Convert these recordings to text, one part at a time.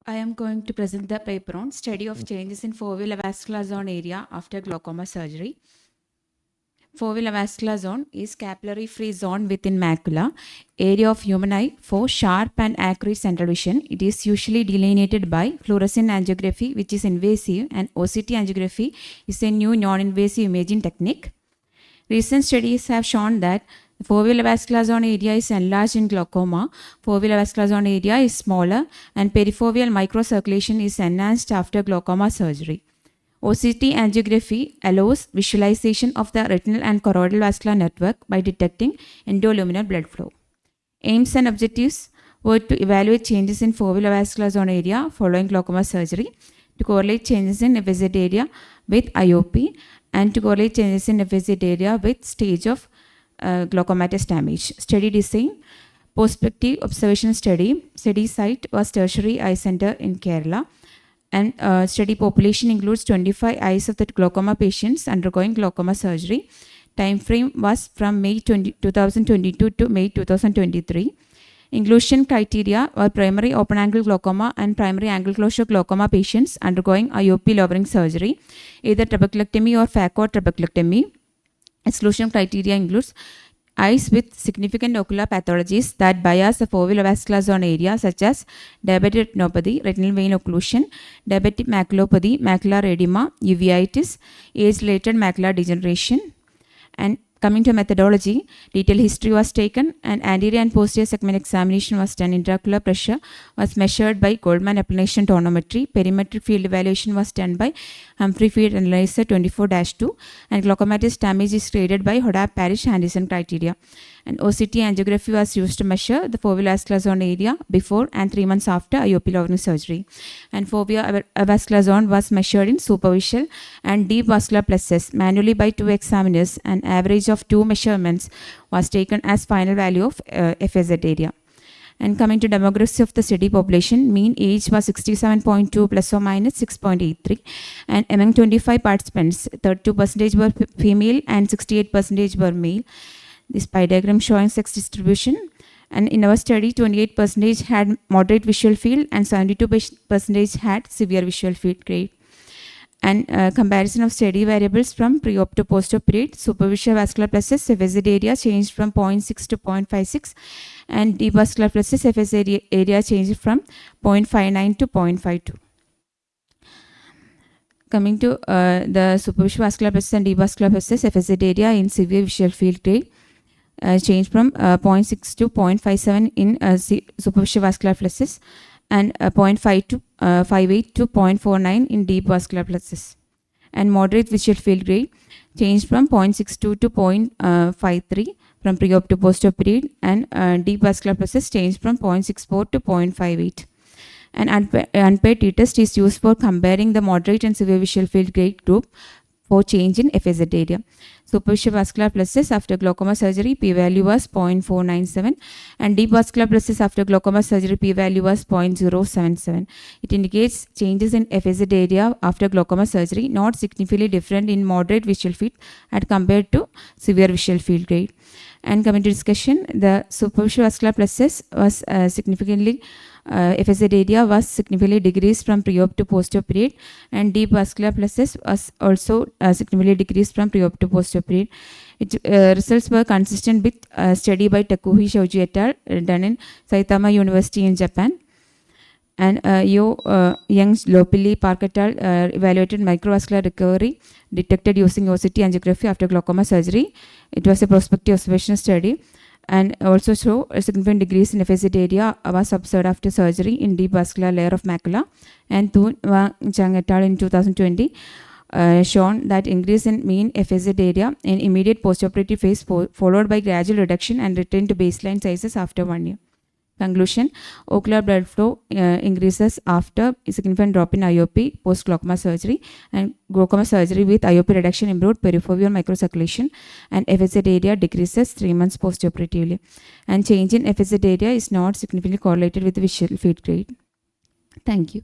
I am going to present the paper on study of changes in foveal avascular zone area after glaucoma surgery. Foveal avascular zone is capillary-free zone within macula, area of human eye for sharp and accurate central vision. It is usually delineated by fluorescent angiography, which is invasive, and OCT angiography is a new non-invasive imaging technique. Recent studies have shown that the foveal avascular zone area is enlarged in glaucoma. Foveal avascular zone area is smaller, and perifoveal microcirculation is enhanced after glaucoma surgery. OCT angiography allows visualization of the retinal and choroidal vascular network by detecting endoluminal blood flow. Aims and objectives were to evaluate changes in foveal avascular zone area following glaucoma surgery, to correlate changes in FSZ area with IOP, and to correlate changes in FSZ area with stage of glaucomatous damage. Study design: prospective observation study. Study site was Tertiary Eye Center in Kerala. And study population includes 25 eyes of the glaucoma patients undergoing glaucoma surgery. Time frame was from May 2022 to May 2023. Inclusion criteria were primary open angle glaucoma and primary angle closure glaucoma patients undergoing IOP lowering surgery, either trabeculectomy or phaco-trabeculectomy. Exclusion criteria includes eyes with significant ocular pathologies that bias the foveal avascular zone area, such as diabetic retinopathy, retinal vein occlusion, diabetic maculopathy, macular edema, uveitis, age-related macular degeneration. And coming to methodology, detailed history was taken, and anterior and posterior segment examination was done. Intraocular pressure was measured by Goldman applanation tonometry. Perimetric field evaluation was done by Humphrey Field Analyzer 24-2, and glaucomatous damage is graded by Hodap-Parrish-Anderson criteria. And OCT angiography was used to measure the foveal avascular zone area before and 3 months after IOP lowering surgery. And foveal avascular zone was measured in superficial and deep vascular plexus manually by 2 examiners. An average of 2 measurements was taken as final value of FSZ area. And coming to demographics of the study population, mean age was 67.2 plus or minus 6.83. And among 25 participants, 32% were female and 68% were male. This pie diagram showing sex distribution. And in our study, 28% had moderate visual field and 72% had severe visual field grade. And comparison of study variables from pre-op to post-op period: superficial vascular plexus FSZ area changed from 0.6 to 0.56, and deep vascular plexus FSZ area changed from 0.59 to 0.52. Coming to the superficial vascular plexus and deep vascular plexus FSZ area in severe visual field grade, changed from 0.6 to 0.57 in superficial vascular plexus, and 0.5 to 0.58 to 0.49 in deep vascular plexus. And moderate visual field grade changed from 0.62 to 0.53 from pre-op to post-op period, and deep vascular plexus changed from 0.64 to 0.58. An unpaired t-test is used for comparing the moderate and severe visual field grade group for change in FSZ area. Superficial vascular plexus after glaucoma surgery, p-value was 0.497, and deep vascular plexus after glaucoma surgery, p-value was 0.077. It indicates changes in FSZ area after glaucoma surgery, not significantly different in moderate visual field as compared to severe visual field grade. And coming to discussion, the superficial vascular plexus was significantly FSZ area was significantly decreased from pre-op to post-op period, and deep vascular plexus was also significantly decreased from pre-op to post-op period. Its results were consistent with a study by Takuhi Shoji et al. Done in Saitama University in Japan. And Young, Lopili, Park et al. Evaluated microvascular recovery detected using OCT angiography after glaucoma surgery. It was a prospective observation study, and also show a significant decrease in FSZ area was observed after surgery in deep vascular layer of macula. And Thun Wang Chang et al. In 2020 shown that increase in mean FSZ area in immediate postoperative phase followed by gradual reduction and return to baseline sizes after 1 year. Conclusion: ocular blood flow increases after a significant drop in IOP post glaucoma surgery, and glaucoma surgery with IOP reduction improved perifoveal microcirculation, and FSZ area decreases 3 months postoperatively. And change in FSZ area is not significantly correlated with visual field grade. Thank you.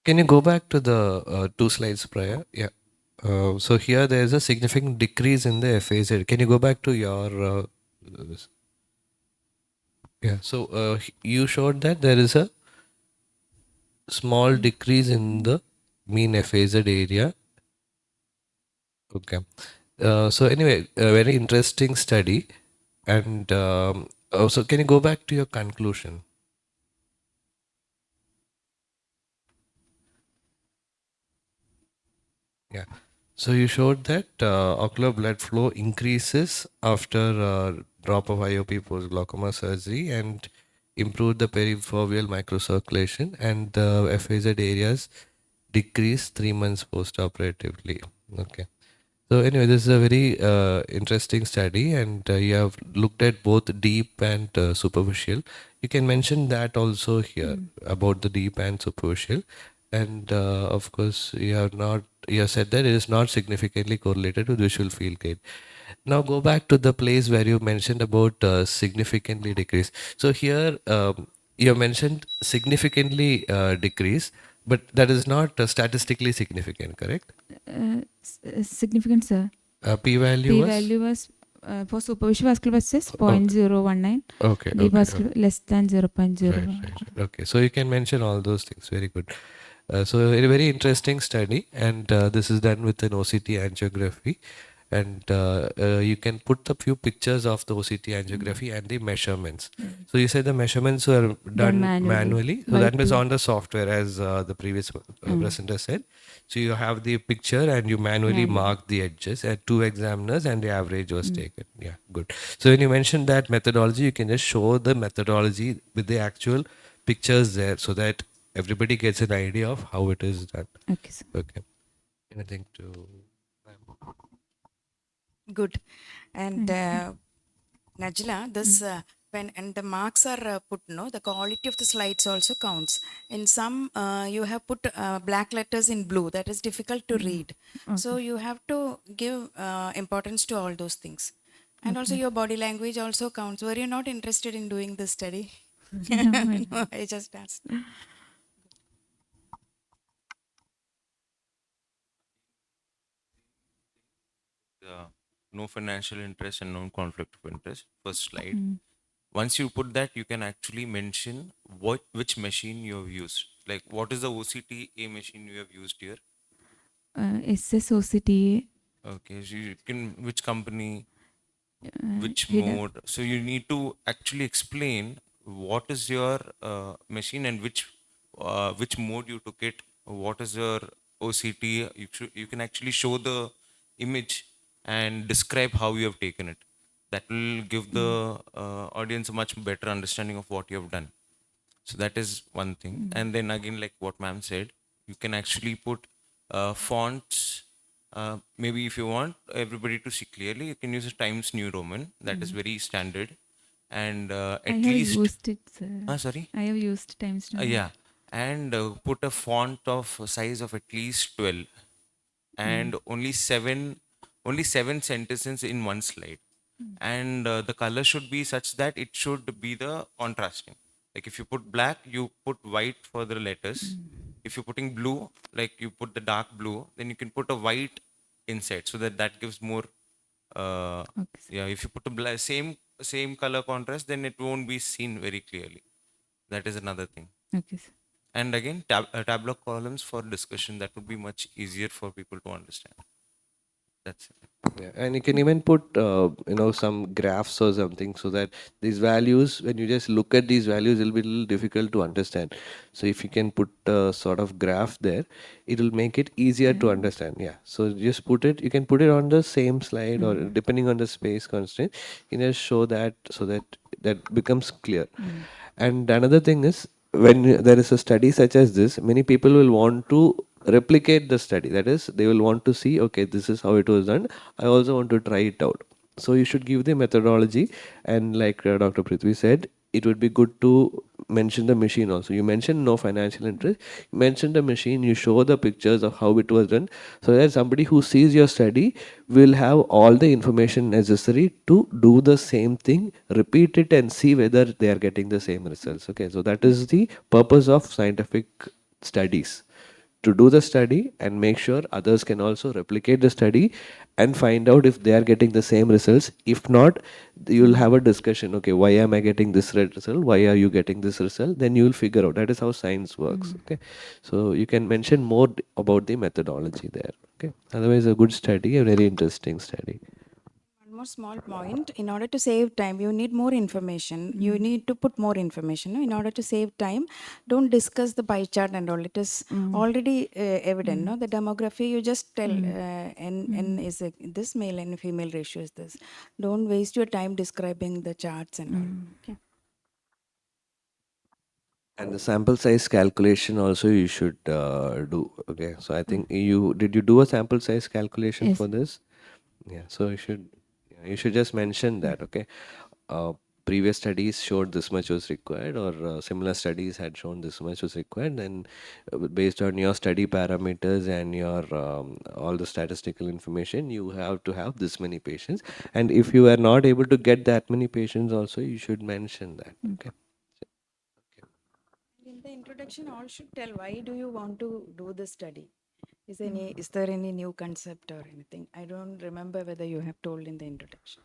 Can you go back to the 2 slides prior? Yeah. So here there is a significant decrease in the FAZ. Can you go back to your this? Yeah. So you showed that there is a small decrease in the mean FAZ area. Okay. So anyway, a very interesting study. And also, can you go back to your conclusion? Yeah. So you showed that ocular blood flow increases after drop of IOP post glaucoma surgery and improve the perifoveal microcirculation, and the FAZ areas decrease 3 months post operatively. Okay. So anyway, this is a very interesting study, and you have looked at both deep and superficial. You can mention that also here about the deep and superficial, and of course, you have said that it is not significantly correlated with visual field gain. Now go back to the place where you mentioned about significantly decrease. So here you have mentioned significantly decrease, but that is not statistically significant, correct? Significant, sir. P-value P was? value was for superficial vascular versus Okay, 0.019, okay, deep okay, vascular less than right, 0.01. right, right. Okay, so you can mention all those things. Very good. So a very interesting study, and this is done with an OCT angiography, and you can put a few pictures of the OCT angiography and the measurements. So you said the measurements were Done done manually manually, so by that means two. on the software, as the previous presenter said. So you have the picture and you manually Manually. mark the edges, and two examiners, and the average was taken. Yeah, good. So when you mentioned that methodology, you can just show the methodology with the actual pictures there, so that everybody gets an idea of how it is done. Okay, sir. Okay. Anything to? Good. And Najla, this when and the marks are put, no, the quality of the slides also counts. In some, you have put black letters in blue. That is difficult to read. So you have to give importance to all those things. And also your body language also counts. Were you not interested in doing this study? No, I just asked. uh, no financial interest and no conflict of interest. First slide. Once you put that, you can actually mention which machine you have used. Like what is the OCTA machine you have used here? SSOCTA. Okay, so you can which company, which Hidden. mode. So you need to actually explain what is your machine and which mode you took it. What is your OCT? You can actually show the image and describe how you have taken it. That will give the audience a much better understanding of what you have done. So that is one thing. And then again, like what ma'am said, you can actually put fonts. Maybe if you want everybody to see clearly, you can use a Times New Roman. That is very standard. And I at have least, used it, sir. sorry, I have used Times New Roman. yeah, and put a font of a size of at least 12, and only seven sentences in one slide, and the color should be such that it should be the contrasting. Like if you put black, you put white for the letters. If you're putting blue, like you put the dark blue, then you can put a white inside, so that gives more Okay, sir. yeah. If you put a same color contrast, then it won't be seen very clearly. That is another thing. Okay, sir. And again, tableau columns for discussion, that would be much easier for people to understand. That's it. Yeah, and you can even put some graphs or something, so that these values, when you just look at these values, it'll be a little difficult to understand. So if you can put a sort of graph there, it will make it easier to understand. Yeah. So just put it. You can put it on the same slide, or depending on the space constraint, you can just show that, so that that becomes clear. And another thing is, when there is a study such as this, many people will want to replicate the study. That is, they will want to see, okay, this is how it was done. I also want to try it out. So you should give the methodology, and like Dr. Prithvi said, it would be good to mention the machine also. You mentioned no financial interest. You mention the machine. You show the pictures of how it was done, so that somebody who sees your study will have all the information necessary to do the same thing, repeat it, and see whether they are getting the same results. Okay, so that is the purpose of scientific studies. to do the study and make sure others can also replicate the study and find out if they are getting the same results. If not, you will have a discussion. Okay, why am I getting this result? Why are you getting this result? Then you will figure out. That is how science works. Okay, so you can mention more about the methodology there. Okay, otherwise a good study, a very interesting study. One more small point. In order to save time, you need more information. You need to put more information. No? In order to save time, don't discuss the pie chart and all. It is already evident. No, the demography. You just tell n is this male and female ratio is this. Don't waste your time describing the charts and all. Okay. And the sample size calculation also you should do. Okay, so I think you do a sample size calculation Yes. for this? Yeah, so you should just mention that. Okay, previous studies showed this much was required, or similar studies had shown this much was required. Then, based on your study parameters and your all the statistical information, you have to have this many patients. And if you are not able to get that many patients, also you should mention that. Okay. In the introduction, all should tell why do you want to do this study. Is there any new concept or anything? I don't remember whether you have told in the introduction.